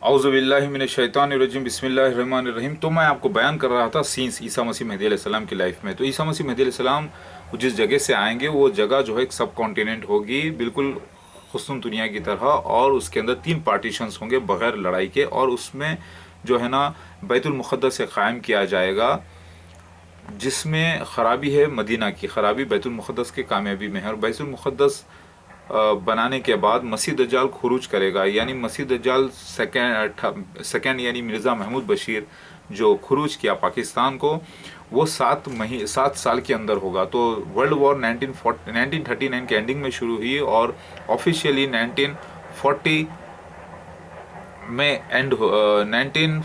औज़ु बिल्लाहि मिनश शैतानिर रजीम बिस्मिल्लाहिर रहमानिर रहीम। तो मैं आपको बयान कर रहा था सीन्स ईसा मसीह मेहदी अलैहिस्सलाम की लाइफ में। तो ईसा मसीह मेहदी अलैहिस्सलाम जिस जगह से आएंगे वो जगह जो है एक सब कॉन्टिनेंट होगी, बिल्कुल खुस्तून दुनिया की तरह, और उसके अंदर 3 पार्टीशंस होंगे बगैर लड़ाई के, और उसमें जो है ना बैतुल मुक़द्दस से क़ायम किया जाएगा, जिसमें खराबी है मदीना की खराबी बैतुल मुक़द्दस की कामयाबी में है। और बैतुल मुक़द्दस बनाने के बाद मसीह दज्जाल खुरूज करेगा, यानी मसीह दज्जाल सेकेंड यानी मिर्ज़ा महमूद बशीर जो खुरूज किया पाकिस्तान को, वो 7 साल के अंदर होगा। तो वर्ल्ड वॉर 1939 के एंडिंग में शुरू हुई और ऑफिशियली 1940 में एंड 19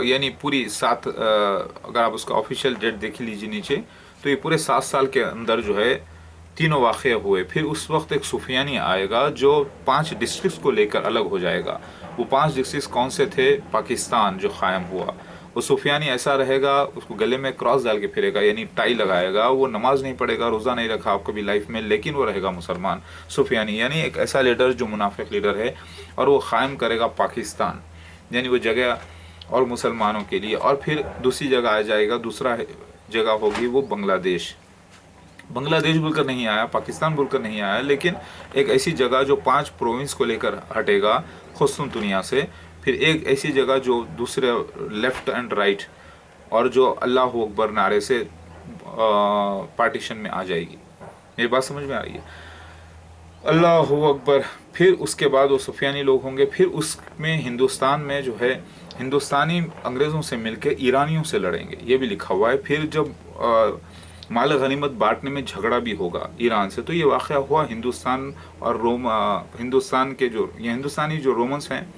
यानी पूरी अगर आप उसका ऑफिशियल डेट देख लीजिए नीचे, तो ये पूरे 7 साल के अंदर जो है तीनों वाक़े हुए। फिर उस वक्त एक सुफियानी आएगा जो 5 डिस्ट्रिक्ट्स को लेकर अलग हो जाएगा। वो 5 डिस्ट्रिक्ट्स कौन से थे? पाकिस्तान जो क़ायम हुआ, वो सुफियानी ऐसा रहेगा, उसको गले में क्रॉस डाल के फिरेगा, यानी टाई लगाएगा, वो नमाज नहीं पढ़ेगा, रोज़ा नहीं रखा आप कभी लाइफ में, लेकिन वो रहेगा मुसलमान। सुफियानी यानी एक ऐसा लीडर जो मुनाफिक लीडर है, और वो क़ायम करेगा पाकिस्तान, यानी वो जगह और मुसलमानों के लिए। और फिर दूसरी जगह आ जाएगा, दूसरा जगह होगी वो बांग्लादेश। बांग्लादेश बोलकर नहीं आया, पाकिस्तान बोलकर नहीं आया, लेकिन एक ऐसी जगह जो 5 प्रोविंस को लेकर हटेगा खुस्तून दुनिया से। फिर एक ऐसी जगह जो दूसरे लेफ़्ट एंड राइट और जो अल्लाह अकबर नारे से पार्टीशन में आ जाएगी। मेरी बात समझ में आ रही है? अल्लाह अकबर। फिर उसके बाद वो सुफियानी लोग होंगे। फिर उसमें हिंदुस्तान में जो है हिंदुस्तानी अंग्रेज़ों से मिलकर ईरानियों से लड़ेंगे, ये भी लिखा हुआ है। फिर जब माल गनीमत बांटने में झगड़ा भी होगा ईरान से, तो ये वाक़या हुआ हिंदुस्तान और हिंदुस्तान के जो हिंदुस्तानी जो रोमन्स हैं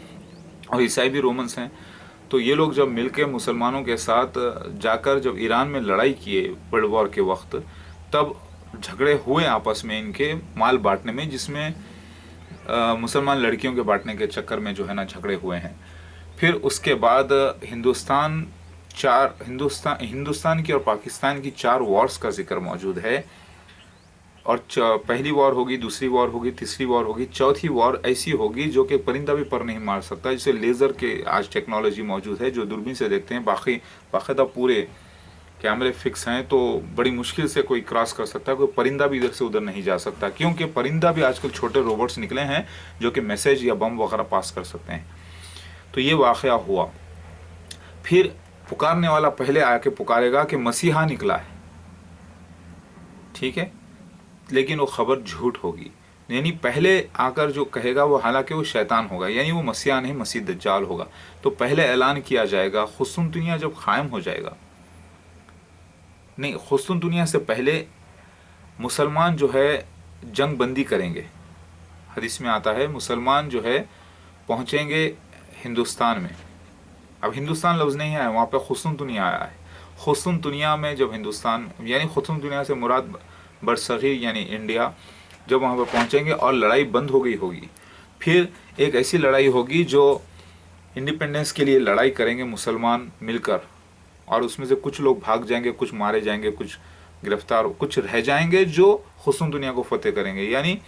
और ईसाई भी रोमन्स हैं, तो ये लोग जब मिलके मुसलमानों के साथ जाकर जब ईरान में लड़ाई किए वर्ल्ड वॉर के वक्त, तब झगड़े हुए आपस में इनके माल बांटने में, जिसमें मुसलमान लड़कियों के बांटने के चक्कर में जो है ना झगड़े हुए हैं। फिर उसके बाद हिंदुस्तान की और पाकिस्तान की 4 वॉर्स का जिक्र मौजूद है। और पहली वॉर होगी, दूसरी वॉर होगी, तीसरी वॉर होगी, चौथी वॉर ऐसी होगी जो कि परिंदा भी पर नहीं मार सकता, जिसे लेज़र के आज टेक्नोलॉजी मौजूद है जो दूरबीन से देखते हैं, बाकायदा पूरे कैमरे फिक्स हैं, तो बड़ी मुश्किल से कोई क्रॉस कर सकता है, कोई परिंदा भी इधर से उधर नहीं जा सकता, क्योंकि परिंदा भी आजकल छोटे रोबोट्स निकले हैं जो कि मैसेज या बम वगैरह पास कर सकते हैं। तो ये वाक़या हुआ। फिर पुकारने वाला पहले आके पुकारेगा कि मसीहा निकला है, ठीक है, लेकिन वो खबर झूठ होगी। यानी पहले आकर जो कहेगा वो, हालांकि वो शैतान होगा, यानी वो मसीहा नहीं, मसीह दज्जाल होगा। तो पहले ऐलान किया जाएगा खुस्तून दुनिया जब क़ायम हो जाएगा, नहीं, खुस्तून दुनिया से पहले मुसलमान जो है जंग बंदी करेंगे। हदीस में आता है मुसलमान जो है पहुँचेंगे हिंदुस्तान में। अब हिंदुस्तान लफ्ज़ नहीं आया वहाँ पे, खुस्तून दुनिया आया है। खुस्तून दुनिया में जब हिंदुस्तान, यानी खुस्तून दुनिया से मुराद बरसग़ीर यानी इंडिया, जब वहाँ पर पहुँचेंगे और लड़ाई बंद हो गई होगी, फिर एक ऐसी लड़ाई होगी जो इंडिपेंडेंस के लिए लड़ाई करेंगे मुसलमान मिलकर, और उसमें से कुछ लोग भाग जाएंगे, कुछ मारे जाएंगे, कुछ गिरफ्तार, कुछ रह जाएंगे जो खुस्तून दुनिया को फतेह करेंगे। यानी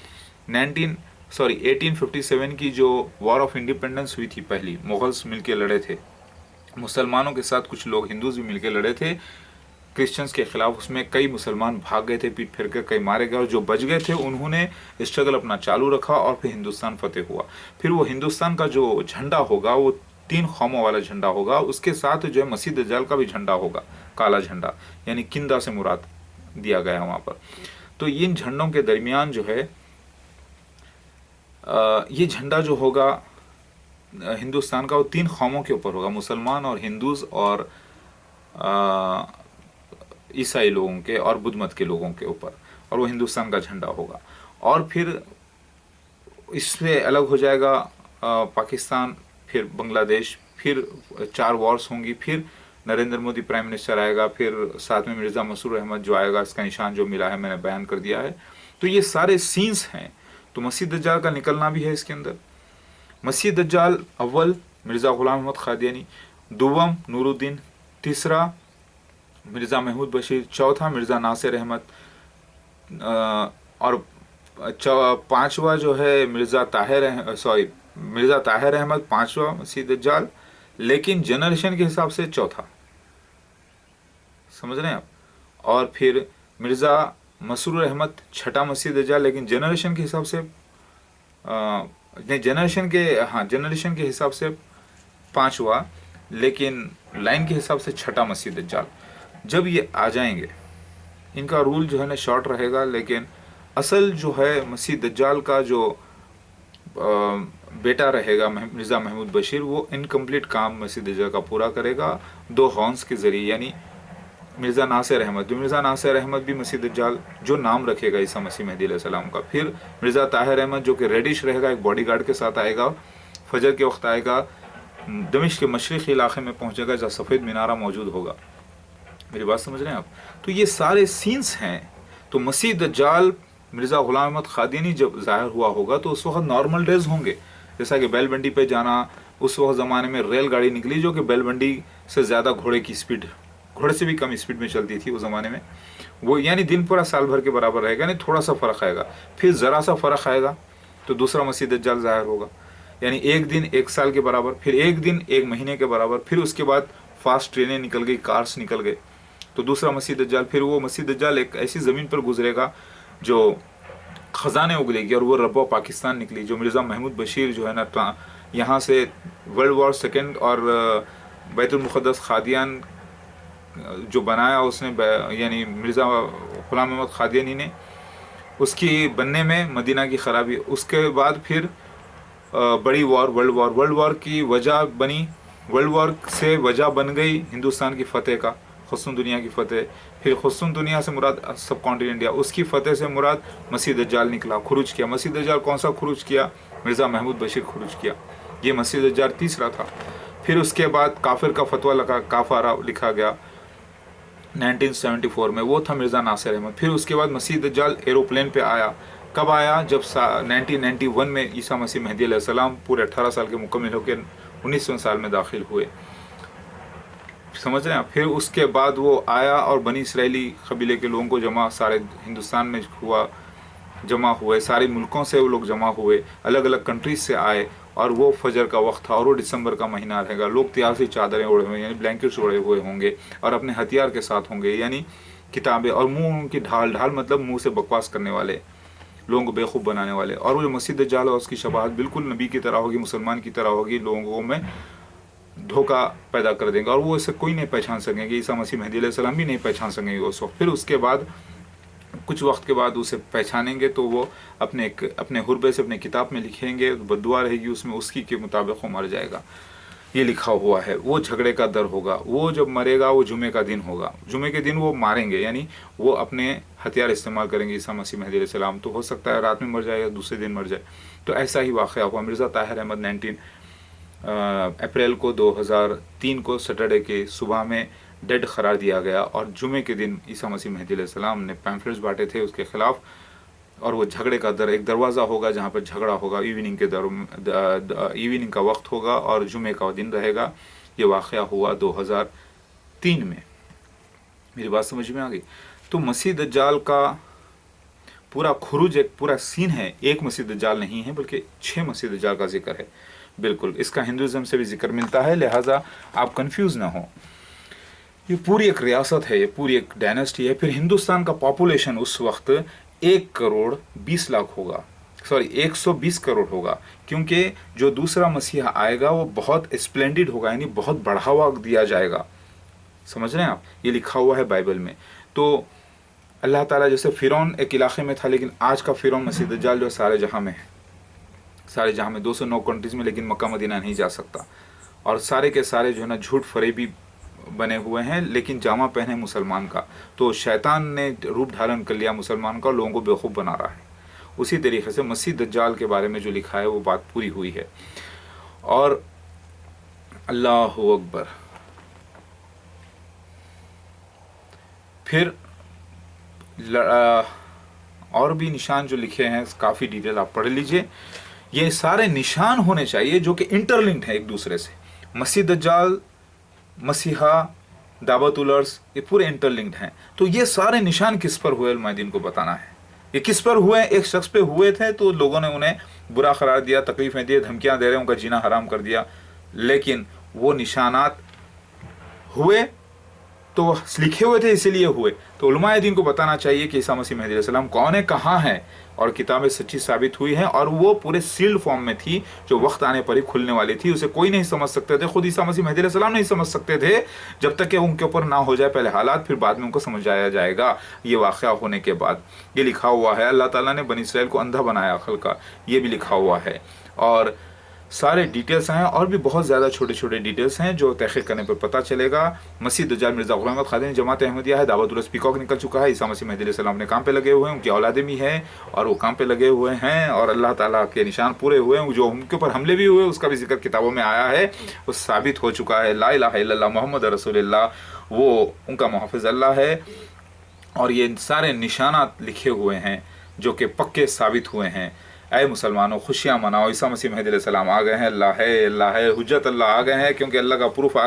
1857 की जो वॉर ऑफ इंडिपेंडेंस हुई थी पहली, मुग़ल्स मिलके लड़े थे मुसलमानों के साथ, कुछ लोग हिंदूज़ भी मिलके लड़े थे क्रिश्चियंस के ख़िलाफ़। उसमें कई मुसलमान भाग गए थे पीट फिर कर, कई मारे गए, और जो बच गए थे उन्होंने स्ट्रगल अपना चालू रखा और फिर हिंदुस्तान फतेह हुआ। फिर वो हिंदुस्तान का जो झंडा होगा वो 3 ख़ौमों वाला झंडा होगा, उसके साथ जो है मसीह दज्जाल का भी झंडा होगा, काला झंडा, यानी किंदा से मुराद दिया गया है वहाँ पर। तो इन झंडों के दरमियान जो है ये झंडा जो होगा हिंदुस्तान का, वो 3 क़ौमों के ऊपर होगा, मुसलमान और हिंदूज़ और ईसाई लोगों के और बुद्ध मत के लोगों के ऊपर, और वो हिंदुस्तान का झंडा होगा। और फिर इससे अलग हो जाएगा पाकिस्तान, फिर बांग्लादेश, फिर 4 वॉर्स होंगी, फिर नरेंद्र मोदी प्राइम मिनिस्टर आएगा, फिर साथ में मिर्ज़ा मसूर अहमद जो आएगा, इसका निशान जो मिला है मैंने बयान कर दिया है। तो ये सारे सीन्स हैं। तो मसीह दज्जाल का निकलना भी है इसके अंदर। मसीह दज्जाल अव्वल मिर्ज़ा ग़ुलाम अहमद क़ादियानी, दुवम नूरुद्दीन, तीसरा मिर्ज़ा महमूद बशीर, चौथा मिर्ज़ा नासिर अहमद, और 5वां जो है मिर्ज़ा मिर्ज़ा ताहिर अहमद पांचवा मसीह दज्जाल, लेकिन जनरेशन के हिसाब से चौथा, समझ रहे हैं आप। और फिर मिर्ज़ा मसरूर अहमद छठा मसीह दज्जाल, लेकिन जनरेशन के हिसाब से नहीं, जनरेशन के हिसाब से पांचवा, लेकिन लाइन के हिसाब से छठा मसीह दज्जाल। जब ये आ जाएंगे, इनका रूल जो है ना शॉर्ट रहेगा, लेकिन असल जो है मसीह दज्जाल का जो बेटा रहेगा मिर्ज़ा महमूद बशीर, वो इनकम्प्लीट काम मसीह दज्जाल का पूरा करेगा 2 हॉर्न्स के ज़रिए, यानी मिर्ज़ा नासिर अहमद, जो मिर्ज़ा नासिर अहमद भी मसीह दज्जाल जो नाम रखेगा ईसा मसीह मेहदी अलैहिस्सलाम का। फिर मिर्ज़ा ताहिर अहमद जो कि रेडिश रहेगा, एक बॉडीगार्ड के साथ आएगा, फजर के वक्त आएगा, दमिश्क के मशरक़ी इलाके में पहुंचेगा जहाँ सफ़ेद मीनारा मौजूद होगा। मेरी बात समझ रहे हैं आप। तो ये सारे सीन्स हैं। तो मसीह दज्जाल मिर्ज़ा ग़ुलाम अहमद क़ादियानी जब ज़ाहिर हुआ होगा तो उस वक्त नॉर्मल डेज होंगे, जैसा कि बैलबंडी पे जाना, उस वक्त ज़माने में रेलगाड़ी निकली जो कि बैलबंडी से ज़्यादा घोड़े से भी कम स्पीड में चलती थी उस ज़माने में। वो यानी दिन पूरा साल भर के बराबर रहेगा, नहीं थोड़ा सा फ़र्क आएगा, फिर ज़रा सा फ़र्क आएगा तो दूसरा मसीह दज्जाल ज़ाहिर होगा, यानी एक दिन एक साल के बराबर, फिर एक दिन एक महीने के बराबर, फिर उसके बाद फास्ट ट्रेनें निकल गई, कार्स निकल गए, तो दूसरा मसीह दज्जाल। फिर वो मसीह दज्जाल एक ऐसी ज़मीन पर गुजरेगा जो ख़जाने उगलेगी, और वो रब्बा पाकिस्तान निकली, जो मिर्ज़ा महमूद बशीर जो है ना यहाँ से वर्ल्ड वॉर सेकेंड और बैतुल मुक़द्दस क़ादियान जो बनाया उसने, यानी मिर्ज़ा ग़ुलाम अहमद क़ादियानी ने, उसकी बनने में मदीना की ख़राबी, उसके बाद फिर बड़ी वॉर, वर्ल्ड वॉर की वजह बनी, वर्ल्ड वॉर से वजह बन गई हिंदुस्तान की फ़तेह का, खुस्न दुनिया की फ़तेह। फिर खुस्न दुनिया से मुराद सब कॉन्टिनेंट इंडिया, उसकी फ़तेह से मुराद मसीह दज्जाल निकला, खुरूज किया। मसीह दज्जाल कौन सा खुरूज किया? मिर्ज़ा महमूद बशीर खुरूज किया, ये मसीह दज्जाल तीसरा था। फिर उसके बाद काफिर का फतवा लगा, काफारा लिखा गया 1974 में, वो था मिर्ज़ा नासिर अहमद। फिर उसके बाद मसीह दज्जाल एरोप्लेन पे आया, कब आया? जब 1991 में ईसा मसीह मेहदी अलैहिस्सलाम पूरे 18 साल के मुकम्मल होकर 19वें साल में दाखिल हुए, समझ रहे हैं। फिर उसके बाद वो आया और बनी इसराइली कबीले के लोगों को जमा सारे हिंदुस्तान में जमा हुए, सारे मुल्कों से वो लोग जमा हुए, अलग अलग कंट्रीज से आए, और वो फजर का वक्त था और वो दिसंबर का महीना रहेगा। लोग तैयार से चादरें ओढ़े हुए यानी ब्लैंकेट्स ओढ़े हुए होंगे और अपने हथियार के साथ होंगे, यानी किताबें, और मुंह उनकी ढाल मतलब मुंह से बकवास करने वाले, लोगों को बेवकूफ़ बनाने वाले। और वो जो मसीह दज्जाल है उसकी शबाहत बिल्कुल नबी की तरह होगी, मुसलमान की तरह होगी, लोगों में धोखा पैदा कर देंगे और वो इसे कोई नहीं पहचान सकेंगे, ईसा मसीह मेहदी अलैहिस्सलाम भी नहीं पहचान सकेंगे उस वक्त। फिर उसके बाद कुछ वक्त के बाद उसे पहचानेंगे तो वो अपने हुर्बे से अपने किताब में लिखेंगे, बद्दुआ रहेगी उसमें, उसकी के मुताबिक वो मर जाएगा, ये लिखा हुआ है। वो झगड़े का दर होगा, वो जब मरेगा वो जुमे का दिन होगा, जुमे के दिन वो मारेंगे, यानी वो अपने हथियार इस्तेमाल करेंगे ईसा मसीह मेहदी अलैहिस्सलाम। तो हो सकता है रात में मर जाए या दूसरे दिन मर जाए। तो ऐसा ही वाक़या हुआ। मिर्ज़ा ताहिर अहमद 19 अप्रैल को 2003 को सैटरडे के सुबह में डेड करार दिया गया, और जुमे के दिन ईसा मसीह मेहदी अलैहिस्सलाम ने पैम्फलेट्स बांटे थे उसके ख़िलाफ़। और वो झगड़े का दर, एक दरवाज़ा होगा जहाँ पर झगड़ा होगा, इवनिंग का वक्त होगा और जुमे का दिन रहेगा। ये वाक़या हुआ 2003 में। मेरी बात समझ में आ गई? तो मसीह दज्जाल का पूरा खुरूज एक पूरा सीन है, एक मसीह दज्जाल नहीं है बल्कि 6 मसीह दज्जाल का जिक्र है। बिल्कुल, इसका हिंदुज़म से भी जिक्र मिलता है, लिहाजा आप कंफ्यूज ना हो। ये पूरी एक रियासत है, ये पूरी एक डायनेस्टी है। फिर हिंदुस्तान का पॉपुलेशन उस वक्त 1,20,00,000 होगा, सॉरी 120 करोड़ होगा, क्योंकि जो दूसरा मसीहा आएगा वो बहुत स्प्लेंडिड होगा, यानी बहुत बढ़ावा दिया जाएगा। समझ रहे हैं आप? ये लिखा हुआ है बाइबल में। तो अल्लाह ताला, जैसे फ़िरौन एक इलाके में था, लेकिन आज का फ़िरौन मसीह दज्जाल जो सारे जहाँ में है, सारे जहाँ में 209 कंट्रीज़ में, लेकिन मक्का मदीना नहीं जा सकता, और सारे के सारे जो है ना झूठ फरेबी बने हुए हैं, लेकिन जामा पहने मुसलमान का। तो शैतान ने रूप धारण कर लिया मुसलमान का और लोगों को बेवकूफ़ बना रहा है। उसी तरीके से मसीह दज्जाल के बारे में जो लिखा है वो बात पूरी हुई है। और अल्लाहु अकबर, फिर और भी निशान जो लिखे हैं काफ़ी डिटेल आप पढ़ लीजिए। ये सारे निशान होने चाहिए जो कि इंटरलिंक्ड हैं एक दूसरे से। मसीह दज्जाल, मसीहा, दावतुल अर्स, ये पूरे इंटरलिंक्ड हैं। तो ये सारे निशान किस पर हुए, अलमायदीन को बताना है। ये किस पर हुए? एक शख्स पे हुए थे, तो लोगों ने उन्हें बुरा करार दिया, तकलीफें दी, धमकियां दे रहे, उनका जीना हराम कर दिया। लेकिन वो निशानात हुए तो लिखे हुए थे, इसीलिए हुए। तो उलमाए दीन को बताना चाहिए कि ईसा मसीह मेहदी अलैहिस्सलाम कौन है, कहाँ है, और किताबें सच्ची साबित हुई हैं, और वो पूरे सील्ड फॉर्म में थी, जो वक्त आने पर ही खुलने वाली थी। उसे कोई नहीं समझ सकते थे, खुद ईसा मसीह मेहदी अलैहिस्सलाम नहीं समझ सकते थे, जब तक कि उनके ऊपर ना हो जाए पहले हालात, फिर बाद में उनको समझाया जाएगा ये वाक़या होने के बाद। ये लिखा हुआ है, अल्लाह ताला ने बनी इसराइल को अंधा बनाया अक्ल का, ये भी लिखा हुआ है। और सारे डिटेल्स हैं, और भी बहुत ज़्यादा छोटे छोटे डिटेल्स हैं जो तहक़ीक़ करने पर पता चलेगा। मसीह दज्जाल मिर्ज़ा ग़ुलाम अहमद ख़ादिम जमात अहमदिया है, दावत उर्स पीकॉक निकल चुका है, ईसा मसीह मेहदी अलैहिस्सलाम अपने काम पे लगे हुए हैं, उनकी औलादें भी हैं और वो काम पे लगे हुए हैं, और अल्लाह ताला के निशान पूरे हुए हैं। जो उनके ऊपर हमले भी हुए उसका भी जिक्र किताबों में आया है, वो साबित हो चुका है। ला इलाहा इल्लल्लाह मोहम्मद रसूलुल्लाह, वो उनका मुहफ़िज़ अल्लाह है। और ये सारे निशानात लिखे हुए हैं जो कि पक्के साबित हुए हैं। ऐ मुसलमानों, खुशियाँ मनाओ, ईसा मसीह मेहदी अलैहिस्सलाम आ गए हैं, अल्लाह है, हुज्जत अल्लाह आ गए हैं, क्योंकि अल्लाह का प्रूफ आ